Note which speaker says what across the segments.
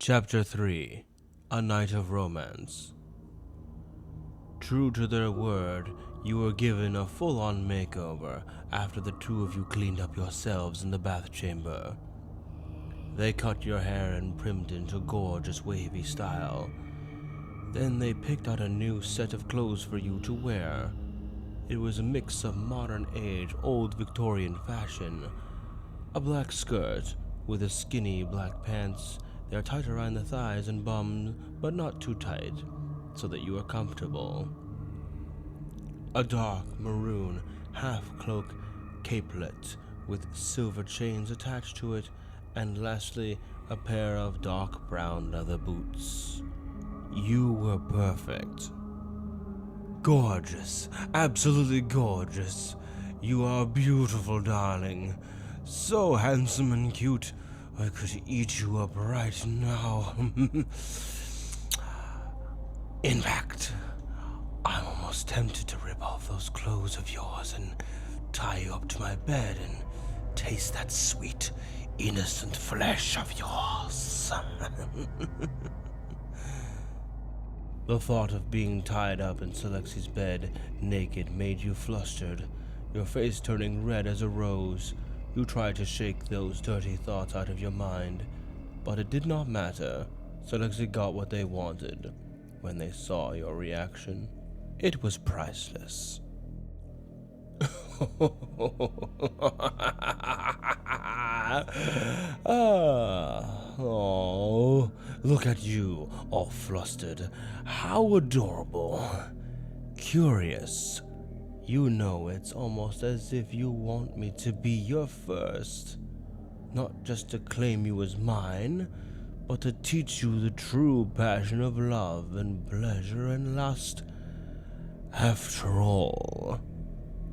Speaker 1: Chapter 3 A Night of Romance. True to their word, you were given a full-on makeover after the two of you cleaned up yourselves in the bath chamber. They cut your hair and primed it into gorgeous wavy style. Then they picked out a new set of clothes for you to wear. It was a mix of modern age, old Victorian fashion. A black skirt with a skinny black pants. They're tight around the thighs and bum, but not too tight, so that you are comfortable. A dark maroon half-cloak capelet with silver chains attached to it, and lastly, a pair of dark brown leather boots. You were perfect. Gorgeous, absolutely gorgeous. You are beautiful, darling. So handsome and cute, I could eat you up right now. In fact, I'm almost tempted to rip off those clothes of yours and tie you up to my bed and taste that sweet, innocent flesh of yours. The thought of being tied up in Salexi's bed, naked, made you flustered, your face turning red as a rose. You tried to shake those dirty thoughts out of your mind, but it did not matter. Salexi got what they wanted. When they saw your reaction, it was priceless. Oh, look at you, all flustered. How adorable. Curious. You know, it's almost as if you want me to be your first. Not just to claim you as mine, but to teach you the true passion of love and pleasure and lust. After all,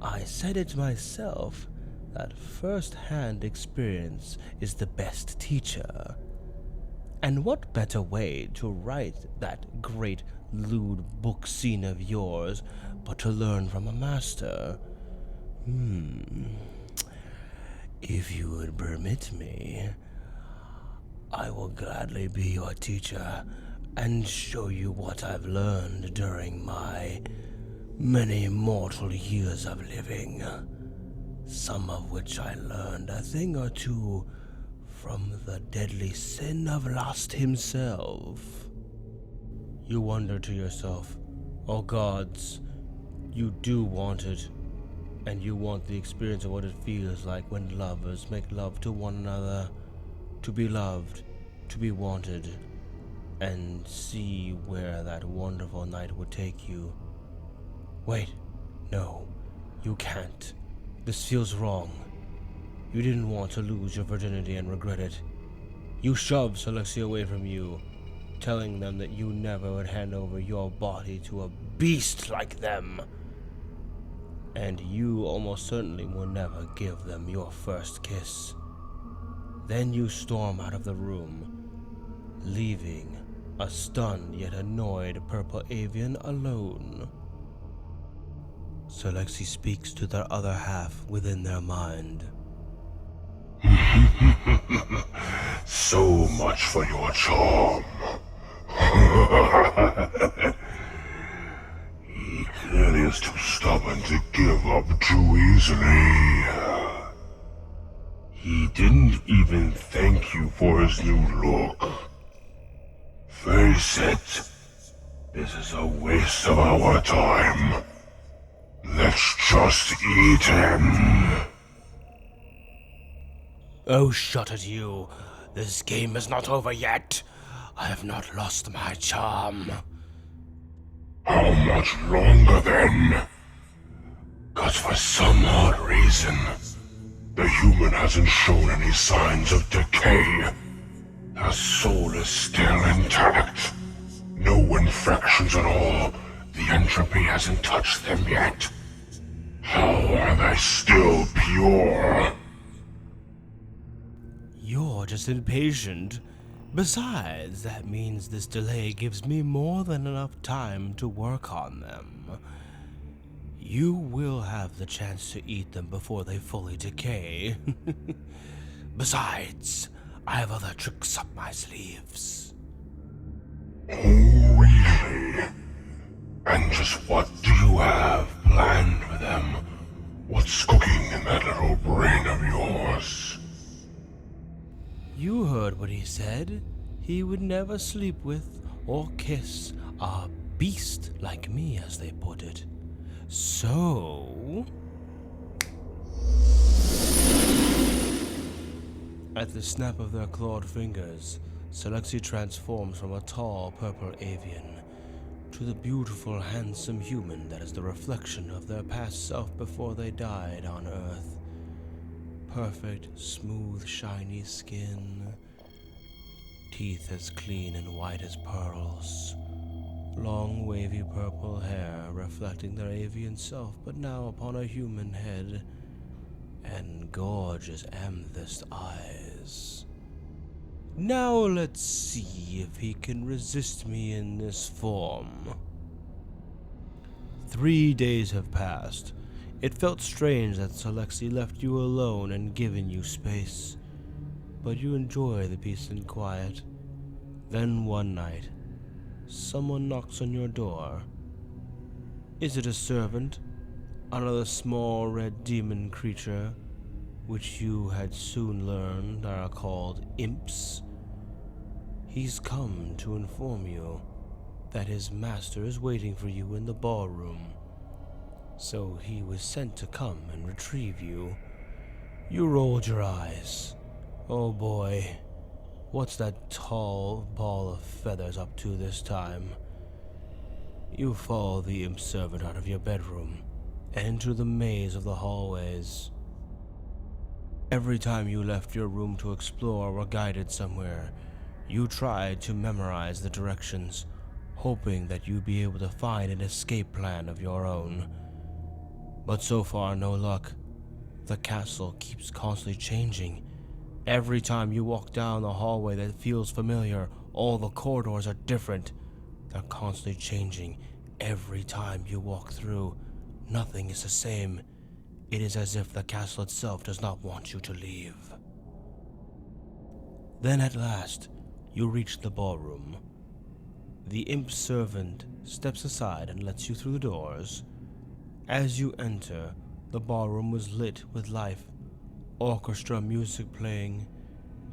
Speaker 1: I said it myself, that first-hand experience is the best teacher. And what better way to write that great lewd book scene of yours but to learn from a master? If you would permit me, I will gladly be your teacher and show you what I've learned during my many mortal years of living, some of which I learned a thing or two from the deadly sin of lust himself. You wonder to yourself, oh gods, you do want it, and you want the experience of what it feels like when lovers make love to one another, to be loved, to be wanted, and see where that wonderful night would take you. Wait, no, you can't. This feels wrong. You didn't want to lose your virginity and regret it. You shoved Salexi away from you, telling them that you never would hand over your body to a beast like them. And you almost certainly will never give them your first kiss. Then you storm out of the room, leaving a stunned yet annoyed purple avian alone. Salexi speaks to their other half within their mind.
Speaker 2: So much for your charm. He clearly is too stubborn to give up too easily. He didn't even thank you for his new look. Face it, this is a waste of our time. Let's just eat him.
Speaker 1: Oh, shut it, you. This game is not over yet. I have not lost my charm.
Speaker 2: How much longer then? 'Cause for some odd reason, the human hasn't shown any signs of decay. Her soul is still intact. No infractions at all. The entropy hasn't touched them yet. How are they still pure?
Speaker 1: You're just impatient. Besides, that means this delay gives me more than enough time to work on them. You will have the chance to eat them before they fully decay. Besides, I have other tricks up my sleeves.
Speaker 2: Oh, really? And just what do you have planned for them? What's cooking in that little brain of yours?
Speaker 1: You heard what he said. He would never sleep with or kiss a beast like me, as they put it. So... At the snap of their clawed fingers, Salexi transforms from a tall purple avian to the beautiful, handsome human that is the reflection of their past self before they died on Earth. Perfect, smooth, shiny skin, teeth as clean and white as pearls, long, wavy purple hair reflecting their avian self, but now upon a human head, and gorgeous amethyst eyes. Now let's see if he can resist me in this form. 3 days have passed. It felt strange that Salexi left you alone and given you space, but you enjoy the peace and quiet. Then one night, someone knocks on your door. Is it a servant? Another small red demon creature, which you had soon learned are called imps? He's come to inform you that his master is waiting for you in the ballroom. So he was sent to come and retrieve you. You rolled your eyes. Oh boy, what's that tall ball of feathers up to this time? You follow the imp servant out of your bedroom and into the maze of the hallways. Every time you left your room to explore or were guided somewhere, you tried to memorize the directions, hoping that you'd be able to find an escape plan of your own. But so far, no luck. The castle keeps constantly changing. Every time you walk down a hallway that feels familiar, all the corridors are different. They're constantly changing. Every time you walk through, nothing is the same. It is as if the castle itself does not want you to leave. Then at last, you reach the ballroom. The imp servant steps aside and lets you through the doors. As you enter, the ballroom was lit with life, orchestra music playing,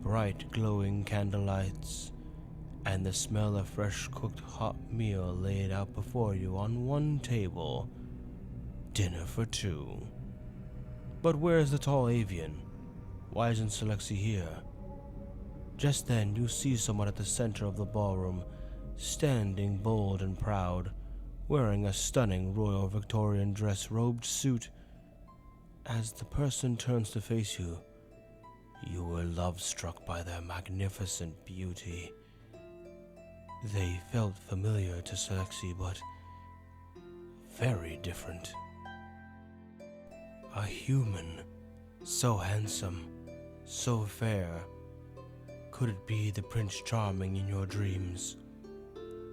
Speaker 1: bright glowing candlelights, and the smell of fresh cooked hot meal laid out before you on one table. Dinner for two. But where's the tall avian? Why isn't Salexi here? Just then you see someone at the center of the ballroom, standing bold and proud, wearing a stunning Royal Victorian dress-robed suit. As the person turns to face you, you were love-struck by their magnificent beauty. They felt familiar to Salexi, but very different. A human, so handsome, so fair. Could it be the Prince Charming in your dreams?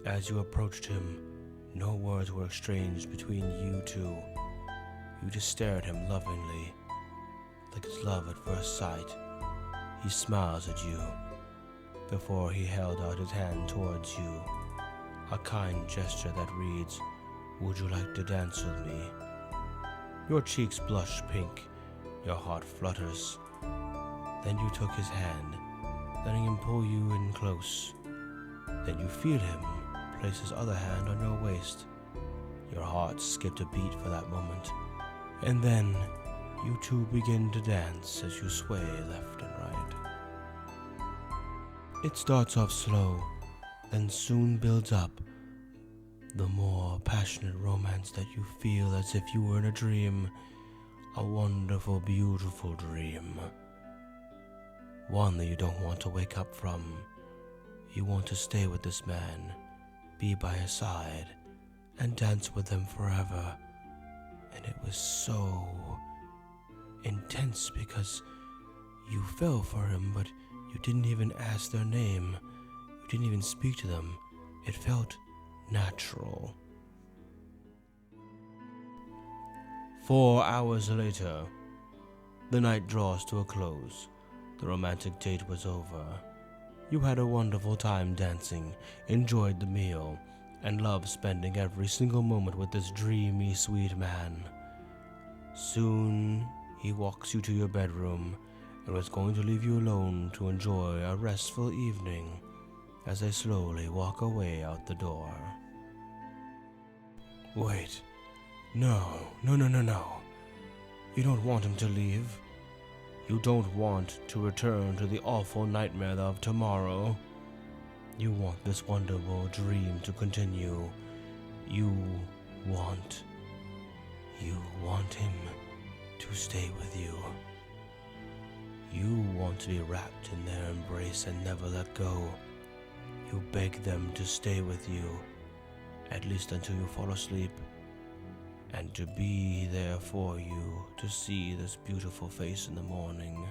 Speaker 1: As you approached him, no words were exchanged between you two. You just stared at him lovingly, like it's love at first sight. He smiles at you, before he held out his hand towards you, a kind gesture that reads, "Would you like to dance with me?" Your cheeks blush pink, your heart flutters. Then you took his hand, letting him pull you in close. Then you feel him place his other hand on your waist. Your heart skipped a beat for that moment. And then you two begin to dance as you sway left and right. It starts off slow, then soon builds up. The more passionate romance that you feel as if you were in a dream, a wonderful, beautiful dream. One that you don't want to wake up from. You want to stay with this man, be by his side, and dance with him forever. And it was so intense because you fell for him, but you didn't even ask their name. You didn't even speak to them. It felt natural. 4 hours later, the night draws to a close. The romantic date was over. You had a wonderful time dancing, enjoyed the meal, and loved spending every single moment with this dreamy, sweet man. Soon, he walks you to your bedroom and was going to leave you alone to enjoy a restful evening as they slowly walk away out the door. Wait. No. You don't want him to leave. You don't want to return to the awful nightmare of tomorrow. You want this wonderful dream to continue. You want him to stay with you. You want to be wrapped in their embrace and never let go. You beg them to stay with you, at least until you fall asleep, and to be there for you to see this beautiful face in the morning.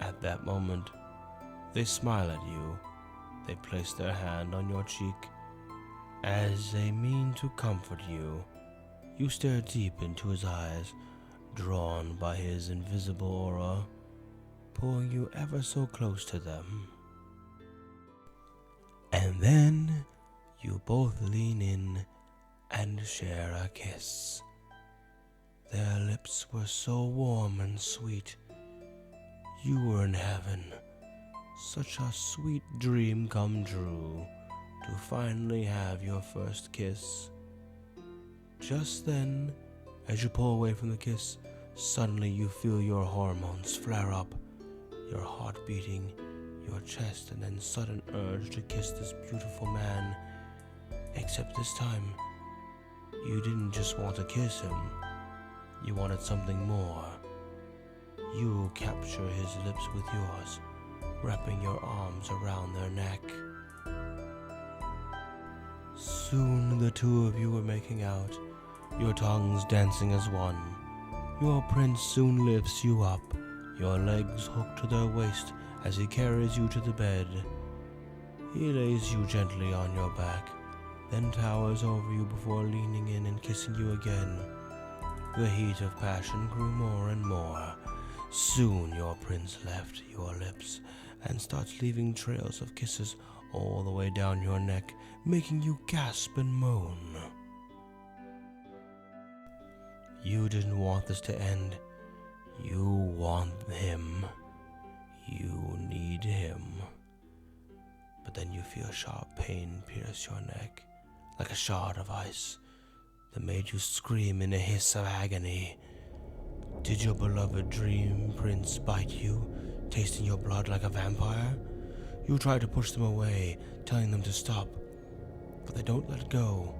Speaker 1: At that moment, they smile at you. They place their hand on your cheek. As they mean to comfort you, you stare deep into his eyes, drawn by his invisible aura, pulling you ever so close to them. And then you both lean in and share a kiss. Their lips were so warm and sweet. You were in heaven. Such a sweet dream come true to finally have your first kiss. Just then, as you pull away from the kiss, suddenly you feel your hormones flare up, your heart beating, your chest, and then sudden urge to kiss this beautiful man. Except this time, you didn't just want to kiss him, you wanted something more. You capture his lips with yours, wrapping your arms around their neck. Soon the two of you were making out, your tongues dancing as one. Your prince soon lifts you up, your legs hooked to their waist as he carries you to the bed. He lays you gently on your back, then towers over you before leaning in and kissing you again. The heat of passion grew more and more. Soon your prince left your lips and starts leaving trails of kisses all the way down your neck, making you gasp and moan. You didn't want this to end. You want him. You need him. But then you feel sharp pain pierce your neck, like a shard of ice, that made you scream in a hiss of agony. Did your beloved dream prince bite you, tasting your blood like a vampire? You tried to push them away, telling them to stop, but they don't let go.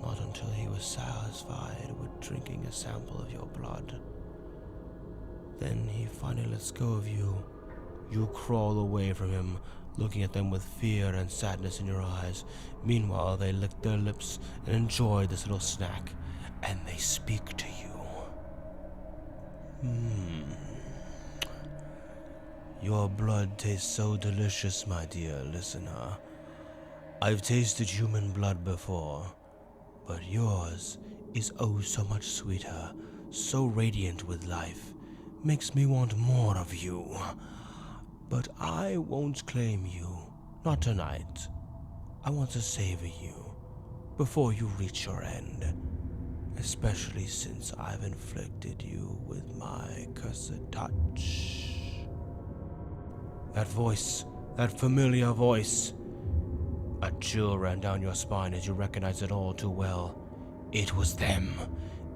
Speaker 1: Not until he was satisfied with drinking a sample of your blood. Then he finally lets go of you. You crawl away from him, looking at them with fear and sadness in your eyes. Meanwhile, they lick their lips and enjoy this little snack, and they speak to you. Your blood tastes so delicious, my dear listener. I've tasted human blood before, but yours is oh so much sweeter, so radiant with life, makes me want more of you. But I won't claim you, not tonight. I want to savor you before you reach your end, especially since I've inflicted you with my cursed touch. That voice, that familiar voice. A chill ran down your spine as you recognized it all too well. It was them.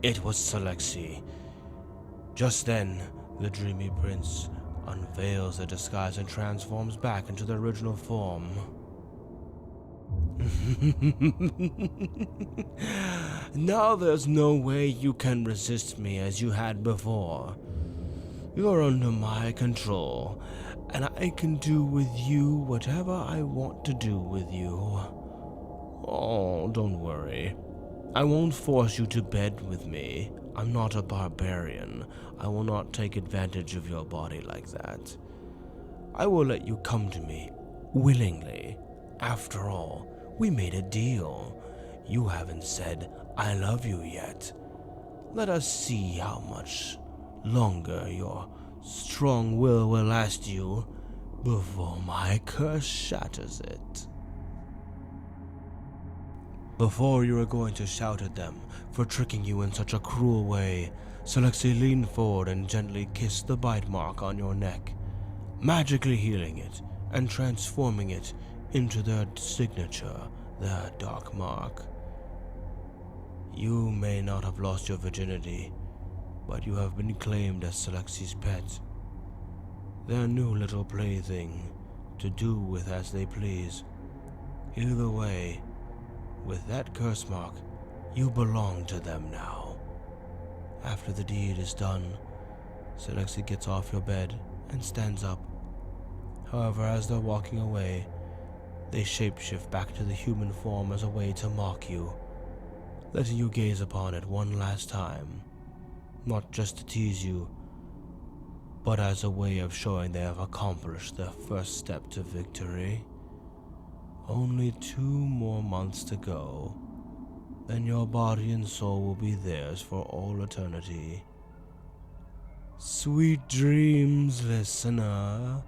Speaker 1: It was Salexi. Just then, the dreamy prince unveils their disguise and transforms back into their original form. Now there's no way you can resist me as you had before. You're under my control, and I can do with you whatever I want to do with you. Oh, don't worry. I won't force you to bed with me. I'm not a barbarian. I will not take advantage of your body like that. I will let you come to me, willingly. After all, we made a deal. You haven't said, I love you yet. Let us see how much longer your strong will last you. before my curse shatters it. Before you are going to shout at them for tricking you in such a cruel way, Salexi leaned forward and gently kissed the bite mark on your neck, magically healing it and transforming it into their signature, their dark mark. You may not have lost your virginity, but you have been claimed as Salexi's pet, their new little plaything to do with as they please. Either way, with that curse mark, you belong to them now. After the deed is done, Salexi gets off your bed and stands up. However, as they're walking away, they shapeshift back to the human form as a way to mock you, letting you gaze upon it one last time, not just to tease you, but as a way of showing they have accomplished their first step to victory. Only 2 more months to go, then your body and soul will be theirs for all eternity. Sweet dreams, listener.